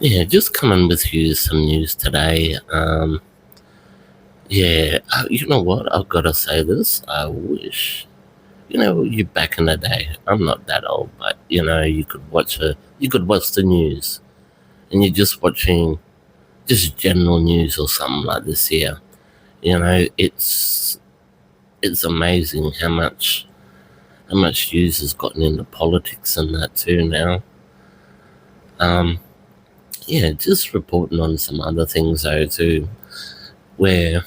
Yeah, just coming with you some news today. Yeah, you know what? I've got to say this. I wish, you back in the day. I'm not that old, but you could watch the news, and you're just watching just general news or something like this here. It's amazing how much news has gotten into politics and that too now. Um, yeah, just reporting on some other things though too, where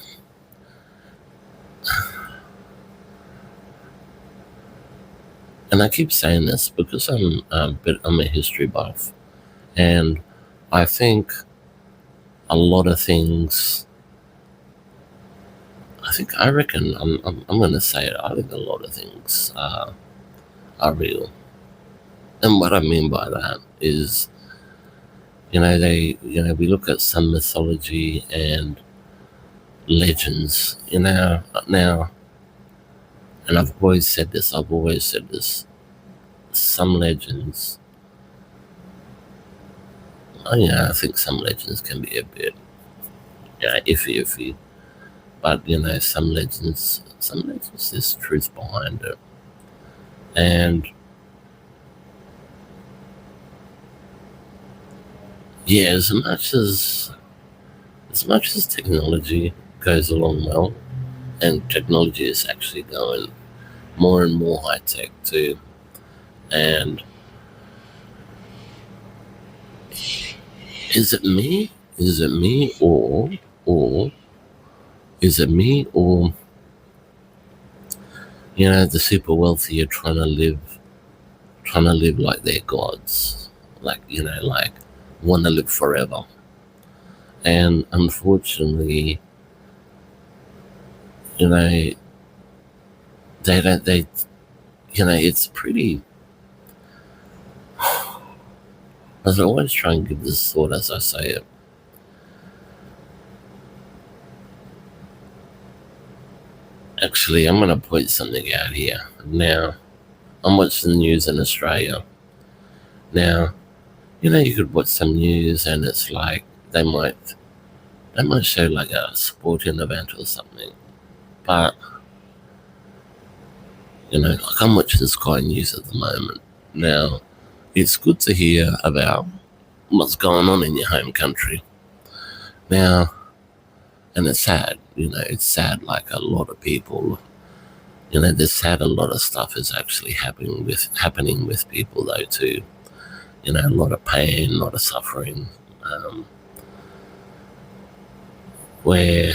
and I keep saying this because I'm a history buff, and I think a lot of things. I reckon I'm going to say it. I think a lot of things are real, and what I mean by that is, we look at some mythology and legends, now, and I've always said this. I've always said this. Some legends, I think some legends can be a bit, iffy. But some legends, there's truth behind it, and yeah, as much as technology goes along well, and technology is actually going more and more high tech too, and is it me? Is it me, or is it me, or the super wealthy are trying to live like they're gods, like want to live forever. And unfortunately, you know, they don't. It's pretty. I always try and give this thought as I say it. Actually, I'm going to point something out here. Now, I'm watching the news in Australia. Now, you could watch some news and it's like they might show like a sporting event or something. But, like I'm watching Sky News at the moment. Now, it's good to hear about what's going on in your home country. Now, and it's sad, it's sad like a lot of people, there's sad a lot of stuff is actually happening with people though too. A lot of pain, a lot of suffering, where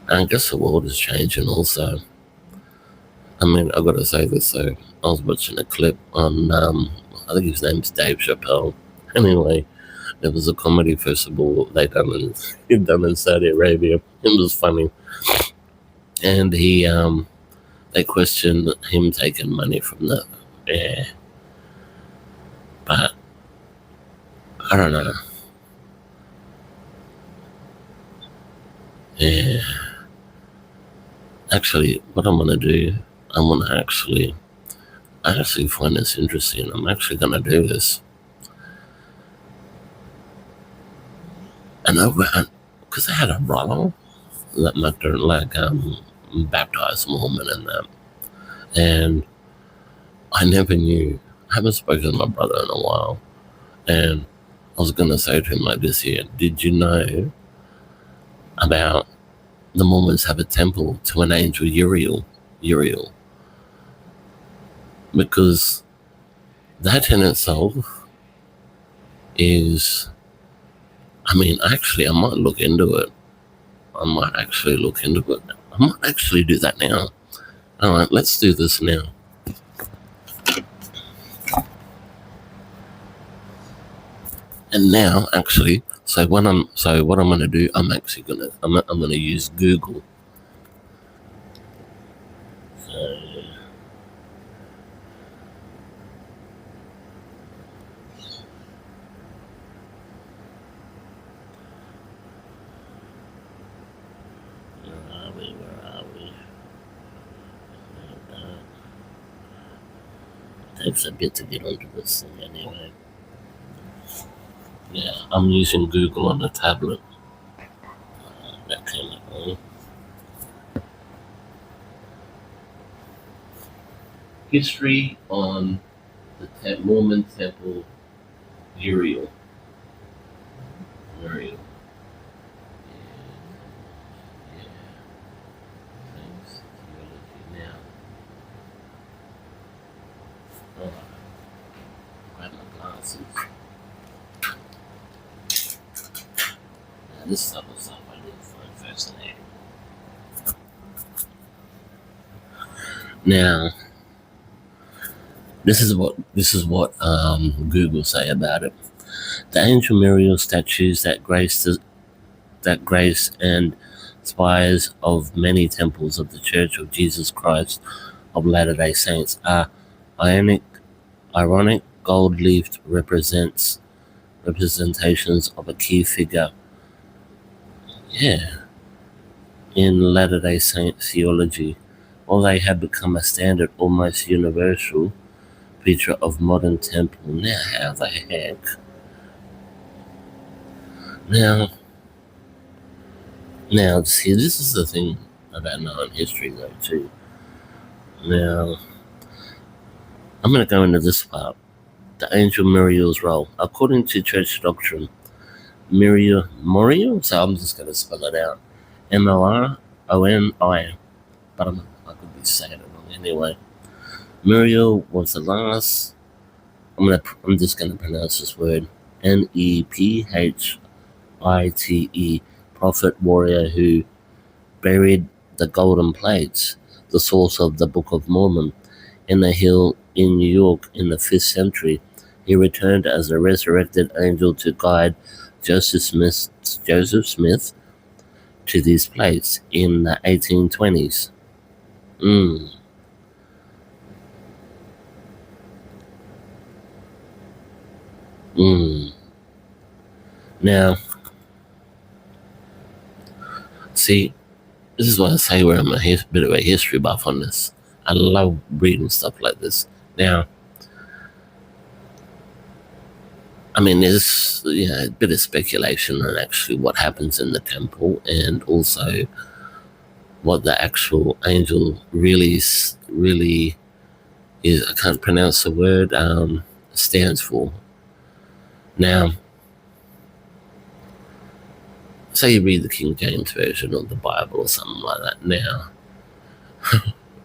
I guess the world is changing also. I mean, I gotta say this though. I was watching a clip on, I think his name's Dave Chappelle. Anyway, there was a comedy festival done in Saudi Arabia. It was funny, and they questioned him taking money from the yeah, but I don't know. Yeah, actually, what I'm gonna do, I'm gonna I actually find this interesting. I'm actually gonna do this, and I went because I had a brother that baptized Mormon and that, and I never knew. I haven't spoken to my brother in a while, and I was gonna say to him like this here: did you know about the Mormons have a temple to an angel Uriel, because that in itself is, I mean, actually, I might look into it. I might actually look into it. I might actually do that now. All right, let's do this now. And now, actually, what I'm gonna do, I'm gonna use Google. So, where are we? Where are we? It takes a bit to get onto this thing anyway. Yeah, I'm using Google on the tablet. That came up on. History on the Mormon Temple Uriel. Uriel. Yeah, thanks. Theology now. Oh, grab my glasses. Now, this stuff was stuff I didn't find fascinating. Now, this is what Google say about it. The Angel Muriel statues that grace and spires of many temples of the Church of Jesus Christ of Latter-day Saints are ironic gold-leafed representations of a key figure. Yeah, in Latter-day Saint theology, while they have become a standard, almost universal feature of modern temple. Now, how the heck? Now, see, this is the thing about knowing history, though, too. Now, I'm going to go into this part. The angel Muriel's role. According to church doctrine, Muriel, so I'm just going to spell it out. Moroni, but I could be saying it wrong anyway. Muriel was the last, I'm just going to pronounce this word, Nephite, prophet warrior who buried the golden plates, the source of the Book of Mormon, in a hill in New York in the 5th century. He returned as a resurrected angel to guide Joseph Smith to these plates in the 1820s. Now, see, this is why I say where I'm a bit of a history buff on this. I love reading stuff like this. Now, I mean, there's a bit of speculation on actually what happens in the temple, and also what the actual angel really is. I can't pronounce the word. Stands for. Now, say you read the King James Version of the Bible or something like that. Now,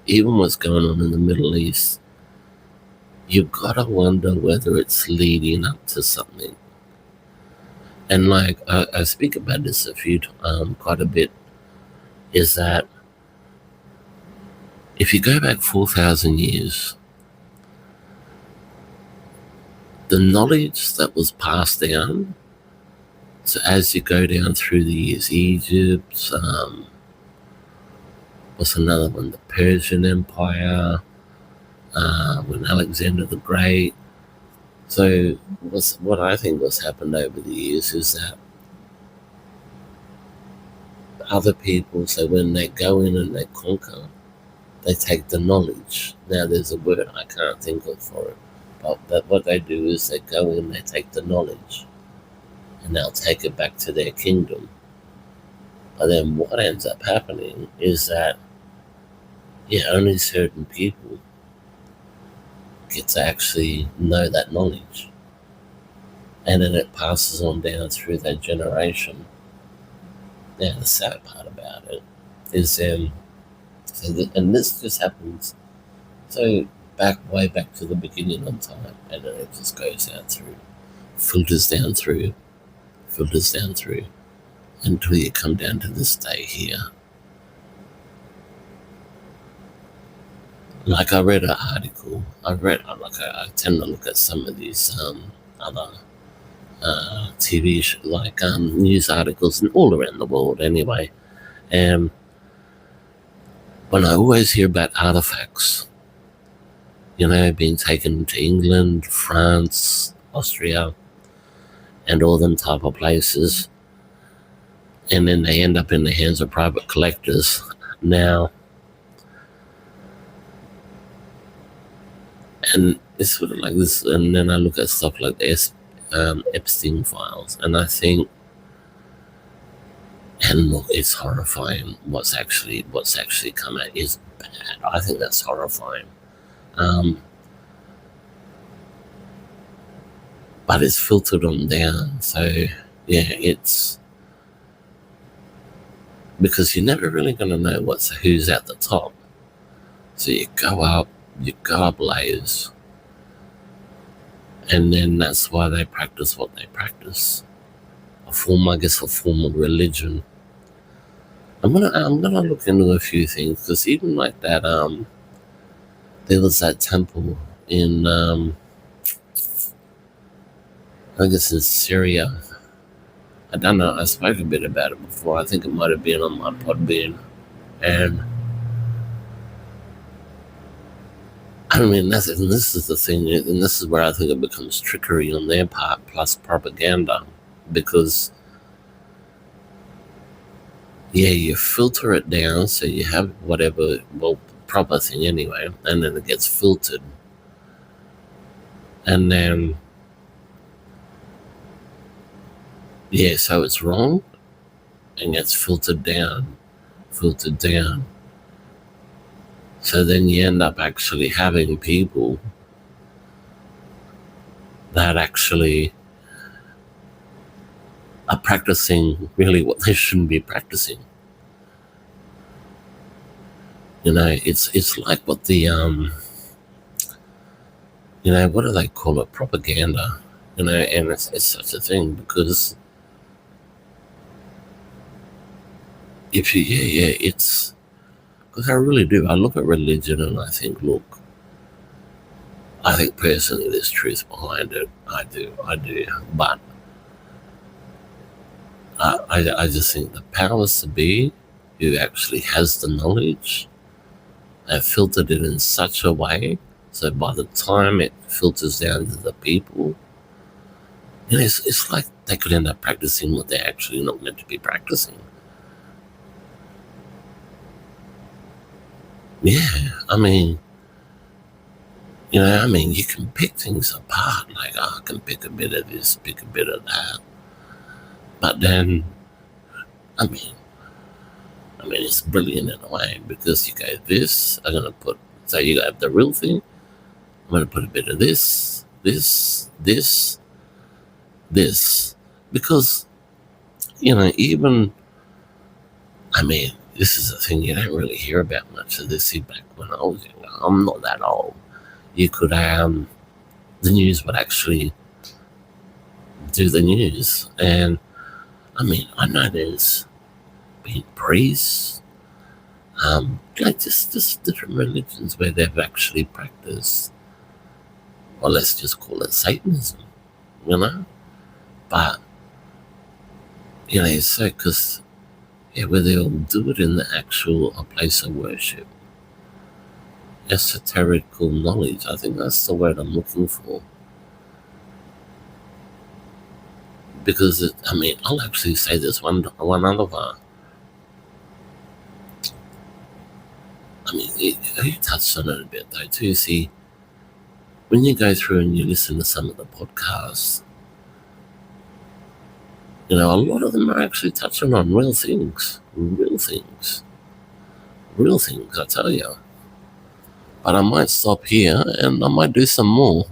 even what's going on in the Middle East, you gotta wonder whether it's leading up to something. And like I speak about this quite a bit, is that if you go back 4,000 years, the knowledge that was passed down, so as you go down through the years, Egypt, what's another one? The Persian Empire, when Alexander the Great. So what I think what's happened over the years is that other people, so when they go in and they conquer, they take the knowledge. Now there's a word I can't think of for it, but what they do is they go in, they take the knowledge, and they'll take it back to their kingdom. But then what ends up happening is that, only certain people get to actually know that knowledge. And then it passes on down through that generation. Now, the sad part about it is, and this just happens, so way back to the beginning of time, and then it just goes down through, filters down through, until you come down to this day here. Like I read an article, I tend to look at some of these other TV news articles, and all around the world anyway. And when I always hear about artifacts, being taken to England, France, Austria, and all them type of places, and then they end up in the hands of private collectors. Now, and it's sort of like this, and then I look at stuff like this, Epstein files, and I think, and look, it's horrifying. What's actually come out is bad. I think that's horrifying. But it's filtered on down, so yeah, it's because you're never really going to know who's at the top. So you go up layers, and then that's why they practice what they practice. A form of religion. I'm gonna look into a few things, because even like that, there was that temple in I guess in Syria. I don't know. I spoke a bit about it before. I think it might have been on my Podbean, and I mean, this is the thing, and this is where I think it becomes trickery on their part, plus propaganda, because yeah, you filter it down so you have whatever, well, proper thing anyway, and then it gets filtered, and then yeah, so it's wrong and gets filtered down. So then you end up actually having people that actually are practicing really what they shouldn't be practicing. It's like what the what do they call it? Propaganda. And it's such a thing, because if you it's because I really do. I look at religion and I think, look, I think personally there's truth behind it. I do. But I just think the powers to be, who actually has the knowledge, have filtered it in such a way so by the time it filters down to the people, it's like they could end up practicing what they're actually not meant to be practicing. Yeah, I mean, you can pick things apart, like, I can pick a bit of this, pick a bit of that. But then, I mean, it's brilliant in a way, because you go, this, I'm going to put, so you have the real thing, I'm going to put a bit of this, because, even, this is a thing you don't really hear about much of this. Back when I was younger, I'm not that old. You could, the news would actually do the news. And, I know there's been priests, just different religions where they've actually practiced, or let's just call it Satanism, But, so, because, where they'll do it in the actual place of worship. Esoterical knowledge, I think that's the word I'm looking for. Because, I'll actually say this one other one. You touched on it a bit though too. See, when you go through and you listen to some of the podcasts, a lot of them are actually touching on real things, I tell you. But I might stop here and I might do some more.